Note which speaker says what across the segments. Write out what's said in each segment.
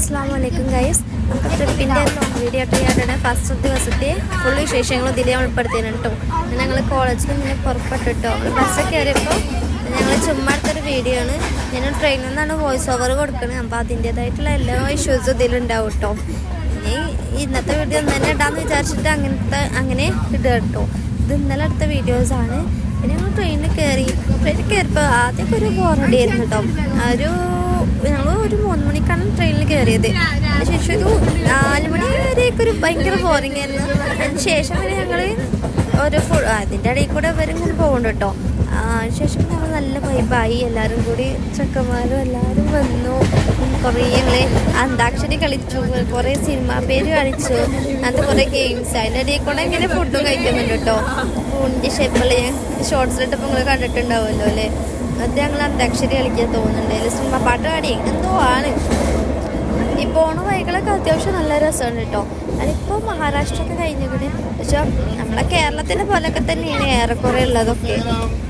Speaker 1: അസ്സലാമലൈക്കും ഗൈസ്. നമുക്ക് ട്രിപ്പിൻ്റെ long video ചെയ്യാനാണ്. ഫസ്റ്റ് ദിവസത്തെ ഫുൾ വിശേഷങ്ങളും ഇതിൽ ഉൾപ്പെടുത്തിയാണ് കേട്ടോ. ഞങ്ങൾ കോളേജിൽ നിന്ന് പുറപ്പെട്ടിട്ടോ. ബസ്സൊക്കെ കയറിയപ്പോൾ ഞങ്ങൾ ചുമ്മാ അടുത്തൊരു വീഡിയോ ആണ്. ഞാൻ ട്രെയിനിൽ നിന്നാണ് വോയിസ് ഓവർ കൊടുക്കുന്നത്. അപ്പോൾ അതിൻ്റേതായിട്ടുള്ള എല്ലാ ഇഷ്യൂസും ഇതിലുണ്ടാവും കേട്ടോ. ഇനി ഇന്നത്തെ വീഡിയോ തന്നെ ഇടാമെന്ന് വിചാരിച്ചിട്ട് അങ്ങനെ ഇടുക കേട്ടോ. ഇത് ഇന്നലെ അടുത്ത വീഡിയോസാണ്. പിന്നെ ഞങ്ങൾ ട്രെയിനിൽ കയറിയപ്പോൾ ആദ്യമൊക്കെ ഒരു ബോറടി ആയിരുന്നു കേട്ടോ. ഞങ്ങൾ ഒരു 3 മണിക്കാണ് ട്രെയിനിൽ കയറിയത്. അതിനുശേഷം ഒരു 4 മണി വരെയൊക്കെ ഒരു ഭയങ്കര ബോറിംഗ് ആയിരുന്നു. അതിന് ശേഷം വരെ ഞങ്ങൾ അതിൻ്റെ ഇടയിൽ കൂടെ ഇവരിങ്ങനെ പോകുന്നുണ്ട് കേട്ടോ. അതിനുശേഷം ഞങ്ങൾ നല്ല വൈബായി. എല്ലാവരും കൂടി ചെക്കന്മാരും എല്ലാവരും വന്നു. കുറേ ഞങ്ങൾ അന്താക്ഷരി കളിച്ചു, കുറേ സിനിമാ പേര് കളിച്ചു, അങ്ങനത്തെ കുറേ ഗെയിംസ്. അതിൻ്റെ ഇടയിൽ കൂടെ ഇങ്ങനെ ഫുഡും കഴിക്കുന്നുണ്ട് കേട്ടോ. പൂണിൻ്റെ ഷേപ്പിൽ ഷോർട്സിലിട്ടപ്പോൾ നിങ്ങൾ കണ്ടിട്ടുണ്ടാവുമല്ലോ അല്ലേ. അത് ഞങ്ങൾ അന്താക്ഷരി കളിക്കാൻ തോന്നുന്നുണ്ട്. അതിൽ സിനിമ പാട്ട് പാടി എന്തോ ആണ്. ഈ പോണ വഴികളൊക്കെ അത്യാവശ്യം നല്ല രസമുണ്ട് കേട്ടോ. അതിപ്പോൾ മഹാരാഷ്ട്ര ഒക്കെ കഴിഞ്ഞിട്ട്, പക്ഷെ നമ്മളെ കേരളത്തിൻ്റെ പോലൊക്കെ തന്നെയാണ് ഏറെക്കുറെ ഉള്ളതൊക്കെ.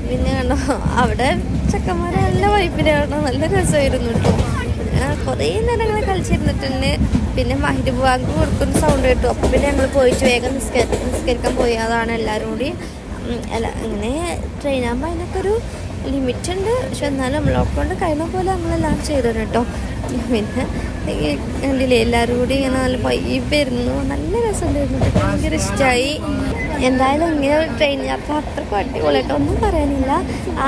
Speaker 1: പിന്നെ കണ്ടോ അവിടെ ചെക്കന്മാർ നല്ല വൈപ്പിലാണ്, നല്ല രസമായിരുന്നു കേട്ടോ. കുറേ നേരങ്ങൾ കളിച്ചിരുന്നിട്ടുണ്ട്. പിന്നെ മഗ്‌രിബ് ബാങ്ക് കൊടുക്കുന്ന സൗണ്ട് കേട്ടു. അപ്പോൾ പിന്നെ ഞങ്ങൾ പോയിട്ട് വേഗം നിസ്കരിക്കാൻ പോയി. അതാണ് എല്ലാവരും കൂടി അങ്ങനെ ട്രെയിനാകുമ്പോൾ അതിനൊക്കെ ഒരു ലിമിറ്റ് ഉണ്ട്. പക്ഷെ എന്നാലും നമ്മളൊക്കെ കൊണ്ട് കഴിയുന്ന പോലെ നമ്മളെല്ലാം ചെയ്തു കേട്ടോ. പിന്നെ കണ്ടില്ലേ എല്ലാവരും കൂടി ഇങ്ങനെ നല്ല വൈബായിരുന്നു, നല്ല രസമുണ്ടായിരുന്നു, ഭയങ്കര ഇഷ്ടമായി. എന്തായാലും ഇങ്ങനെ ട്രെയിൻ യാത്ര അത്രക്കും അടിപൊളി കേട്ടോ, ഒന്നും പറയാനില്ല.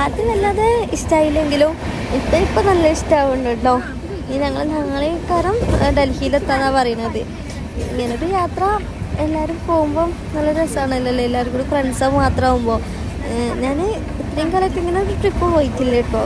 Speaker 1: ആദ്യം വല്ലാതെ ഇഷ്ടമായില്ലെങ്കിലും ഇപ്പം നല്ല ഇഷ്ടമാവുന്നുണ്ട് കേട്ടോ. ഈ ഞങ്ങളെ കാരണം ഡൽഹിയിലെത്താന്നാണ് പറയുന്നത്. ഇങ്ങനൊരു യാത്ര എല്ലാവരും പോകുമ്പോൾ നല്ല രസമാണല്ലോ, എല്ലാവരും കൂടി ഫ്രണ്ട്സ് മാത്രമാകുമ്പോൾ. ഞാൻ ഇത്രയും കാലത്ത് ഇങ്ങനെ ഒരു ട്രിപ്പ് പോയിട്ടില്ല കേട്ടോ.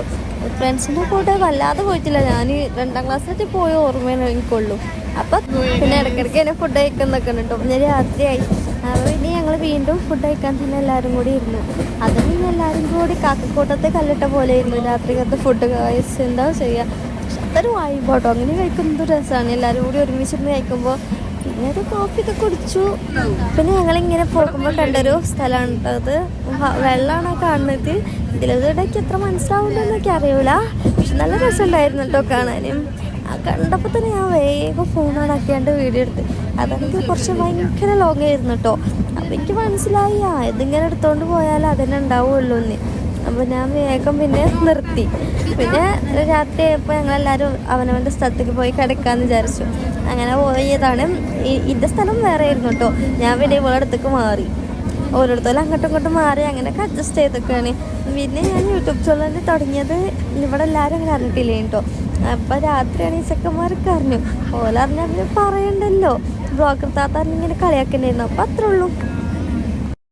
Speaker 1: ഫ്രണ്ട്സിൻ്റെ കൂടെ വല്ലാതെ പോയിട്ടില്ല. ഞാൻ 2ാം ക്ലാസ്സിലെത്തി പോയ ഓർമ്മയാണ് എനിക്കുള്ളൂ. അപ്പം പിന്നെ ഇടയ്ക്കിടയ്ക്ക് എന്നെ ഫുഡ് കഴിക്കുന്നൊക്കെ ഉണ്ട് കേട്ടോ. പിന്നെ രാത്രിയായി. അപ്പോൾ ഇനി ഞങ്ങൾ വീണ്ടും ഫുഡ് കഴിക്കാൻ തന്നെ എല്ലാവരും കൂടി ഇരുന്നു. അതും പിന്നെ എല്ലാവരും കൂടി കാക്കക്കൂട്ടത്തെ കല്ലിട്ട പോലെ ഇരുന്നു രാത്രിക്കത്തെ ഫുഡ് കഴിച്ച്. എന്താ ചെയ്യുക, പക്ഷെ അതൊരു വായിപ്പോട്ടോ. അങ്ങനെ കഴിക്കുന്നത് രസമാണ് എല്ലാവരും കൂടി ഒരുമിച്ചിരുന്ന് കഴിക്കുമ്പോൾ. പിന്നെ ഒരു കോഫിയൊക്കെ കുടിച്ചു. പിന്നെ ഞങ്ങളിങ്ങനെ പോകുമ്പോൾ കണ്ടൊരു സ്ഥലമാണ് കേട്ടോ. അത് വെള്ളമാണ് കാണുന്നത്. ഇതിലിടയ്ക്ക് എത്ര മനസ്സിലാവുന്നതെന്നൊക്കെ അറിയില്ല, പക്ഷെ നല്ല രസമുണ്ടായിരുന്നു കേട്ടോ കാണാനും. കണ്ടപ്പോൾ തന്നെ ഞാൻ വേഗം ഫോൺ ഓണാക്കിയാണ്ട് വീഡിയോ എടുത്ത്. അതാണെങ്കിൽ കുറച്ച് ഭയങ്കര ലോങ് ആയിരുന്നു കേട്ടോ. അപ്പോൾ എനിക്ക് മനസ്സിലായി ഇതിങ്ങനെ എടുത്തുകൊണ്ട് പോയാൽ അതന്നെ ഉണ്ടാവുള്ളൂ എന്ന്. അപ്പോൾ ഞാൻ വേഗം പിന്നെ നിർത്തി. പിന്നെ രാത്രി ആയപ്പോൾ ഞങ്ങളെല്ലാവരും അവനവൻ്റെ സ്ഥലത്തേക്ക് പോയി കിടക്കാമെന്ന് വിചാരിച്ചു. അങ്ങനെ പോയതാണ്. ഇതിൻ്റെ സ്ഥലം വേറെ ആയിരുന്നു കേട്ടോ. ഞാൻ പിന്നെ ഇവളുടെ അടുത്തേക്ക് മാറി. ഓരോരുത്തരും അങ്ങോട്ടും ഇങ്ങോട്ടും മാറി അങ്ങനെയൊക്കെ അഡ്ജസ്റ്റ് ചെയ്തൊക്കെയാണ്. പിന്നെ ഞാൻ യൂട്യൂബ് ചാനൽ തുടങ്ങിയത് ഇവിടെ എല്ലാവരും അങ്ങനെ അറിഞ്ഞിട്ടില്ലേ കേട്ടോ. അപ്പോൾ രാത്രിയാണ് ഈ ചെക്കന്മാരൊക്കെ അറിഞ്ഞു. ഓലറിഞ്ഞാൽ പിന്നെ പറയണ്ടല്ലോ. ബ്ലോഗർ താത്താറിന് ഇങ്ങനെ കളിയാക്കണ്ടായിരുന്നു. അപ്പോൾ അത്രേ ഉള്ളൂ.